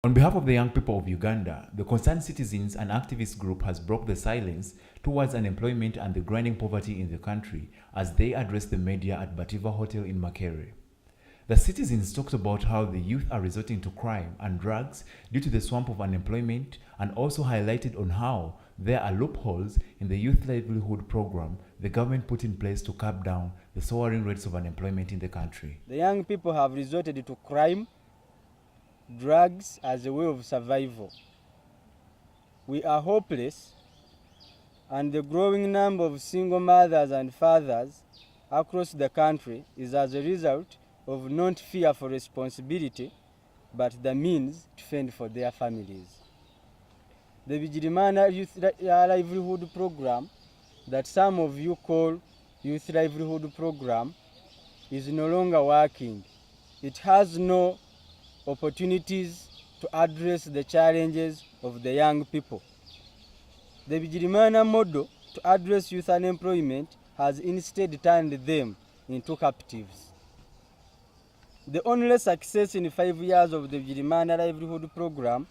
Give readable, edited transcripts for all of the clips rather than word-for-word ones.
On behalf of the young people of Uganda, the Concerned Citizens and Activist Group has broke the silence towards unemployment and the grinding poverty in the country as they address the media at Bativa Hotel in Makerere. The citizens talked about how the youth are resorting to crime and drugs due to the swamp of unemployment, and also highlighted on how there are loopholes in the youth livelihood program the government put in place to curb down the soaring rates of unemployment in the country. The young people have resorted to crime, drugs as a way of survival. We are hopeless, and the growing number of single mothers and fathers across the country is as a result of not fear for responsibility, but the means to fend for their families. The Vigilimana Youth Livelihood Program, that some of you call Youth Livelihood Program, is no longer working. It has no opportunities to address the challenges of the young people. The Vigilimana model to address youth unemployment has instead turned them into captives. The only success in 5 years of the Vigilimana Livelihood Program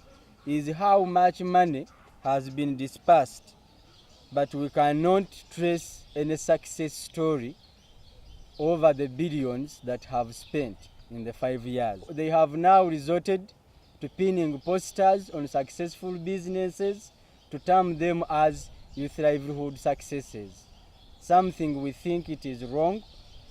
is how much money has been dispersed, but we cannot trace any success story over the billions that have spent in the 5 years. They have now resorted to pinning posters on successful businesses to term them as youth livelihood successes. Something we think it is wrong,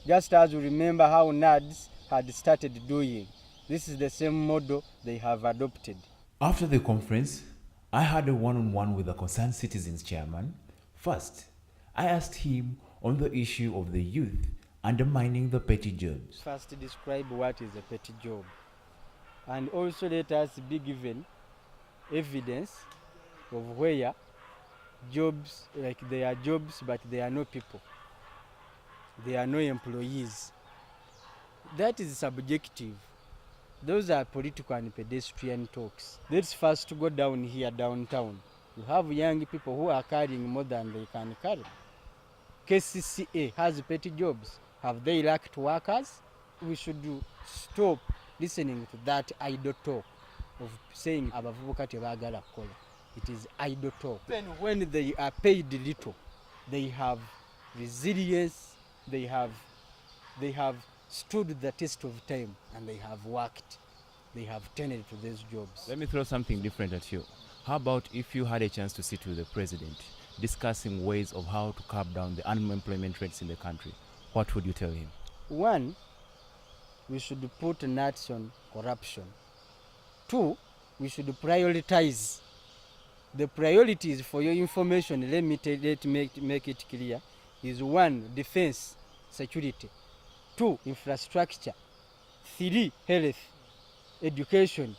just as we remember how NADS had started doing. This is the same model they have adopted. After the conference, I had a one-on-one with the Concerned Citizens chairman. First, I asked him on the issue of the youth undermining the petty jobs. First, describe what is a petty job, and also let us be given evidence of where jobs, like they are jobs but they are no people, they are no employees. That is subjective. Those are political and pedestrian talks. Let's first go down here downtown. You have young people who are carrying more than they can carry. KCCA has petty jobs. Have they lacked workers? We should stop listening to that idle talk of saying abavubuka tebagala kukola. It is idle talk. Even when they are paid little, they have resilience, they have stood the test of time, and they have worked. They have tended to these jobs. Let me throw something different at you. How about if you had a chance to sit with the president discussing ways of how to curb down the unemployment rates in the country? What would you tell him? One, we should put nuts on corruption. Two, we should prioritize. The priorities, for your information, let me make it clear, is one, defense, security. Two, infrastructure. Three, health, education.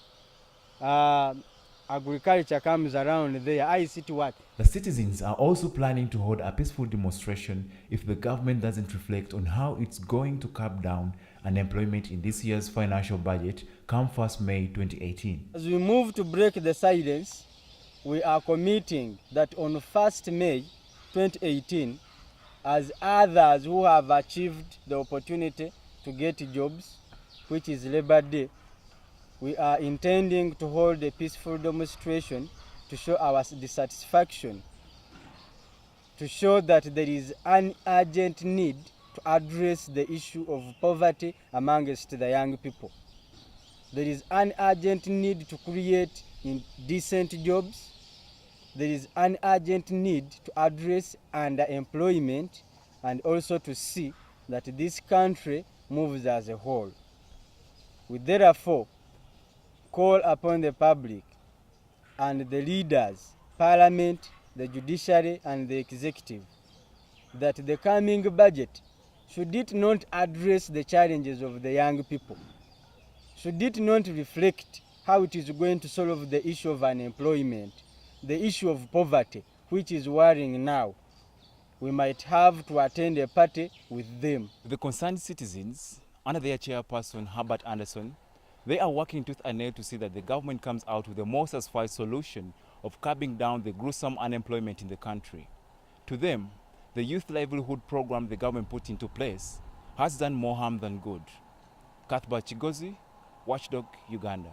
Agriculture comes around there. ICT what? The citizens are also planning to hold a peaceful demonstration if the government doesn't reflect on how it's going to curb down unemployment in this year's financial budget come 1st May 2018. As we move to break the silence, we are committing that on 1st May 2018, as others who have achieved the opportunity to get jobs, which is Labor Day, we are intending to hold a peaceful demonstration to show our dissatisfaction, to show that there is an urgent need to address the issue of poverty amongst the young people. There is an urgent need to create decent jobs. There is an urgent need to address underemployment, and also to see that this country moves as a whole. We therefore call upon the public and the leaders, Parliament, the judiciary and the executive, that the coming budget, should it not address the challenges of the young people, should it not reflect how it is going to solve the issue of unemployment, the issue of poverty, which is worrying now, we might have to attend a party with them. The Concerned Citizens, under their chairperson, Herbert Anderson, they are working tooth and nail to see that the government comes out with a more satisfying solution of curbing down the gruesome unemployment in the country. To them, the youth livelihood program the government put into place has done more harm than good. Kathba Chigozi, Watchdog, Uganda.